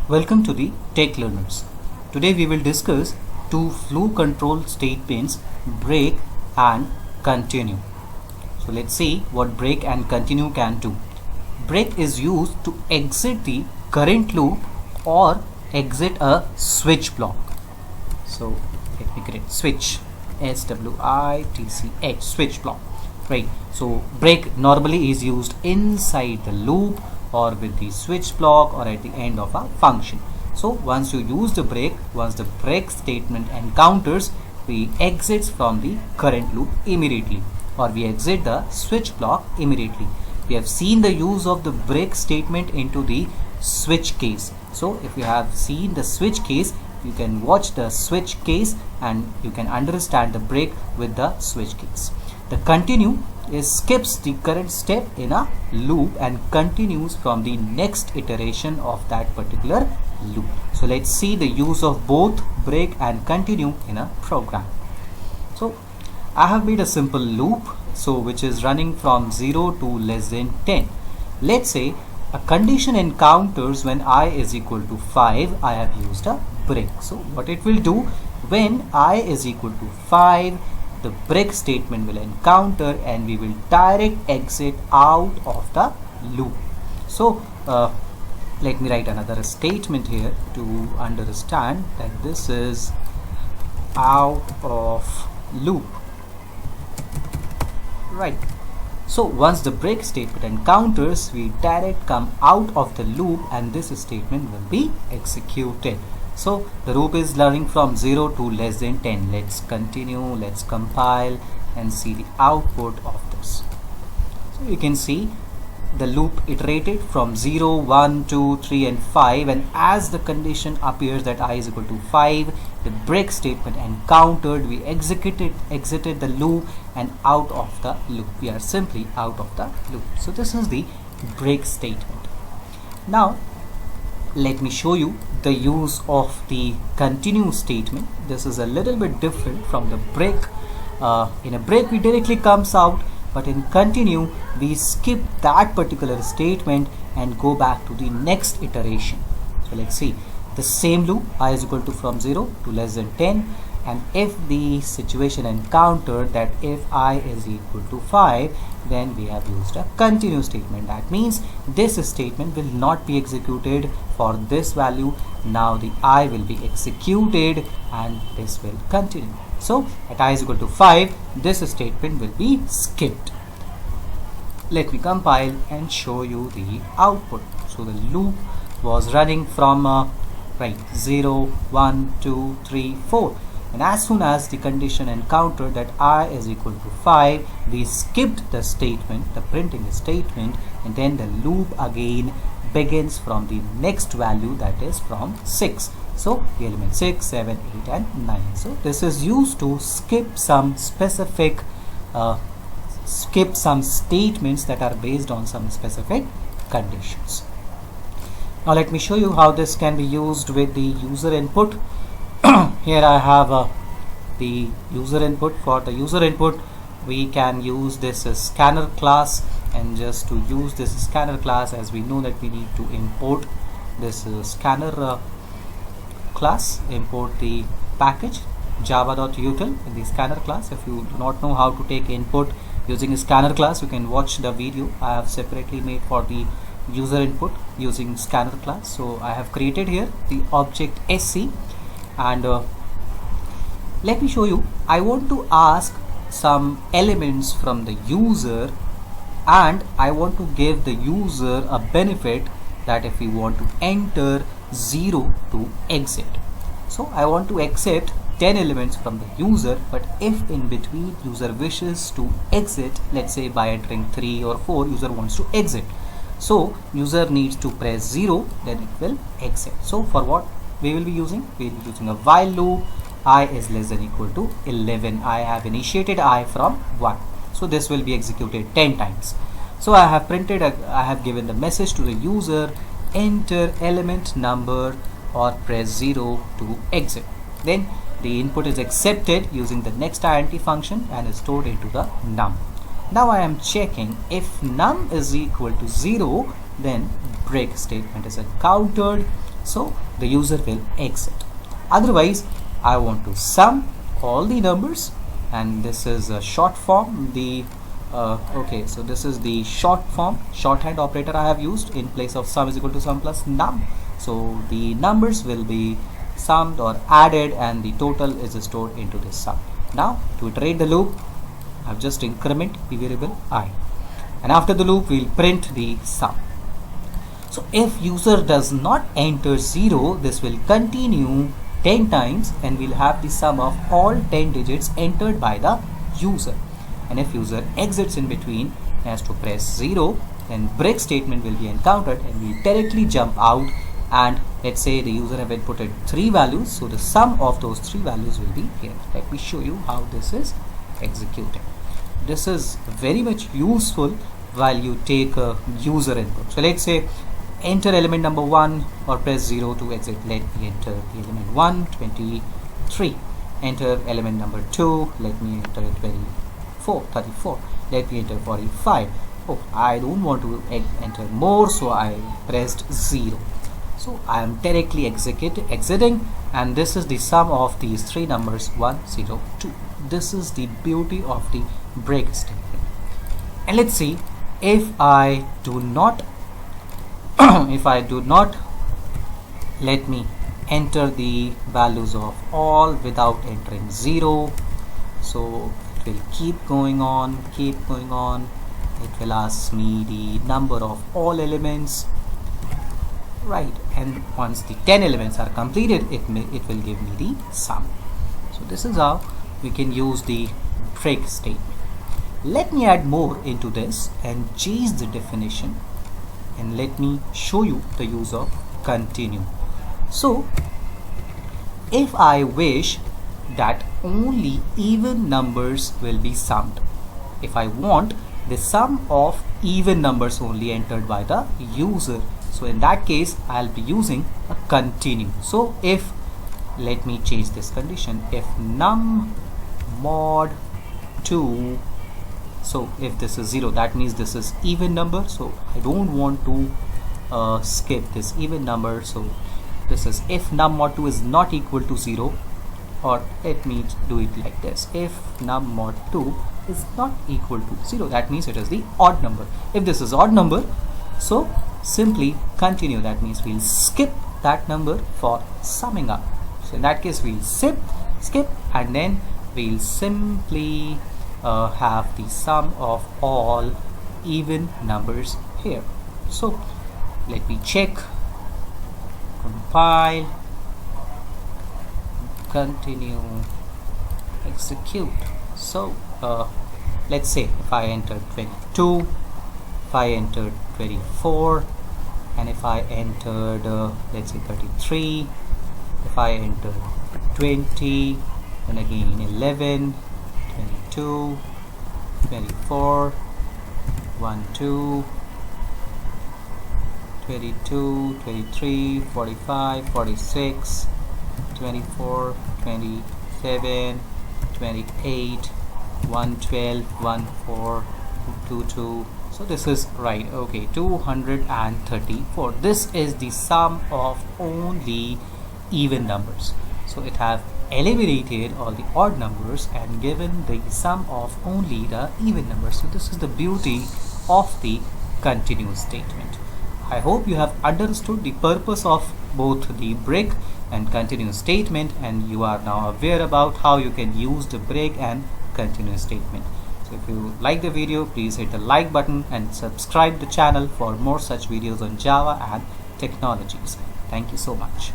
Welcome to the Techlearners. Today we will discuss two flow control statements, break and continue. So let's see what break and continue can do. Break is used to exit the current loop or exit a switch block. So let me create switch, switch, switch block, right? So break normally is used inside the loop or with the switch block or at the end of a function. So once you use the break, once the break statement encounters, we exit from the current loop immediately, or we exit the switch block immediately. We have seen the use of the break statement into the switch case. So if you have seen the switch case, you can watch the switch case and you can understand the break with the switch case. The continue skips the current step in a loop and continues from the next iteration of that particular loop. So let's see the use of both break and continue in a program. So I have made a simple loop, so which is running from 0 to less than 10. Let's say a condition encounters when I is equal to 5. I have used a break. So what it will do, when I is equal to 5, the break statement will encounter and we will direct exit out of the loop. So let me write another statement here to understand that this is out of loop, right? So once the break statement encounters, we direct come out of the loop and this statement will be executed. So the loop is running from 0 to less than 10. Let's continue, let's compile and see the output of this. So you can see the loop iterated from 0, 1, 2, 3 and 5, and as the condition appears that I is equal to 5, the break statement encountered, we exited the loop and out of the loop. We are simply out of the loop. So this is the break statement. Now let me show you the use of the continue statement. This is a little bit different from the break. In a break we directly comes out, but in continue we skip that particular statement and go back to the next iteration. So let's see the same loop, I is equal to from 0 to less than 10, and if the situation encountered that if I is equal to 5, then we have used a continue statement. That means this statement will not be executed for this value. Now the I will be executed and this will continue. So at I is equal to 5, this statement will be skipped. Let me compile and show you the output. So the loop was running from 0, 1, 2, 3, 4. And as soon as the condition encountered that I is equal to 5, we skipped the statement, the printing statement, and then the loop again begins from the next value, that is from 6. So the element 6, 7, 8 and 9. So this is used to skip some specific statements that are based on some specific conditions. Now let me show you how this can be used with the user input. Here I have the user input. For the user input we can use this scanner class, and just to use this scanner class, as we know that we need to import this scanner class, import the package java.util in the scanner class. If you do not know how to take input using a scanner class, you can watch the video I have separately made for the user input using scanner class. So I have created here the object sc, and let me show you. I want to ask some elements from the user, and I want to give the user a benefit that if we want to enter 0 to exit. So I want to accept 10 elements from the user, but if in between user wishes to exit, let's say by entering 3 or 4, user wants to exit. So user needs to press 0, then it will exit. So for what we will be using? We will be using a while loop. I is less than equal to 11. I have initiated I from 1. So this will be executed 10 times. So I have printed, I have given the message to the user, enter element number or press 0 to exit. Then the input is accepted using the next int function and is stored into the num. Now I am checking if num is equal to 0, then break statement is encountered so the user will exit. Otherwise, I want to sum all the numbers, and this is a short form. Okay, so this is the shorthand operator I have used in place of sum is equal to sum plus num. So the numbers will be summed or added, and the total is stored into this sum. Now to iterate the loop, I've just increment the variable I, and after the loop we'll print the sum. So if user does not enter 0, this will continue 10 times, and we'll have the sum of all 10 digits entered by the user. And if user exits in between, has to press 0, then break statement will be encountered, and we directly jump out. And let's say the user have inputted 3 values, so the sum of those 3 values will be here. Let me show you how this is executed. This is very much useful while you take a user input. So let's say enter element number 1 or press 0 to exit. Let me enter the element 1, 23. Enter element number 2. Let me enter 34. Let me enter 45. Oh, I don't want to enter more, so I pressed 0. So I am directly exiting, and this is the sum of these 3 numbers 1, 0, 2. This is the beauty of the break statement. And let's see, if I do not let me enter the values of all without entering 0, so it will keep going on. It will ask me the number of all elements, right? And once the 10 elements are completed, it will give me the sum. So this is how we can use the break statement. Let me add more into this and change the definition, and let me show you the use of continue. So if I wish that only even numbers will be summed, if I want the sum of even numbers only entered by the user, so in that case I'll be using a continue. So if, let me change this condition, if num mod 2, so if this is 0, that means this is even number, so I don't want to skip this even number. So this is if num mod 2 is not equal to 0, or let me do it like this, if num mod 2 is not equal to 0, that means it is the odd number. If this is odd number, so simply continue, that means we'll skip that number for summing up. So in that case we'll skip, and then we'll simply have the sum of all even numbers here. So let me check, compile, continue, execute. So let's say if I entered 22, if I entered 24, and if I entered let's say 33, if I entered 20, and again 11, 22, 24, 1, 2, 22, 23, 45, 46, 24, 27, 28, 112, 14, 22. So this is right, okay, 234. This is the sum of only even numbers. So it have eliminated all the odd numbers and given the sum of only the even numbers. So this is the beauty of the continue statement. I hope you have understood the purpose of both the break and continue statement, and you are now aware about how you can use the break and continue statement. So if you like the video, please hit the like button and subscribe the channel for more such videos on Java and technologies. Thank you so much.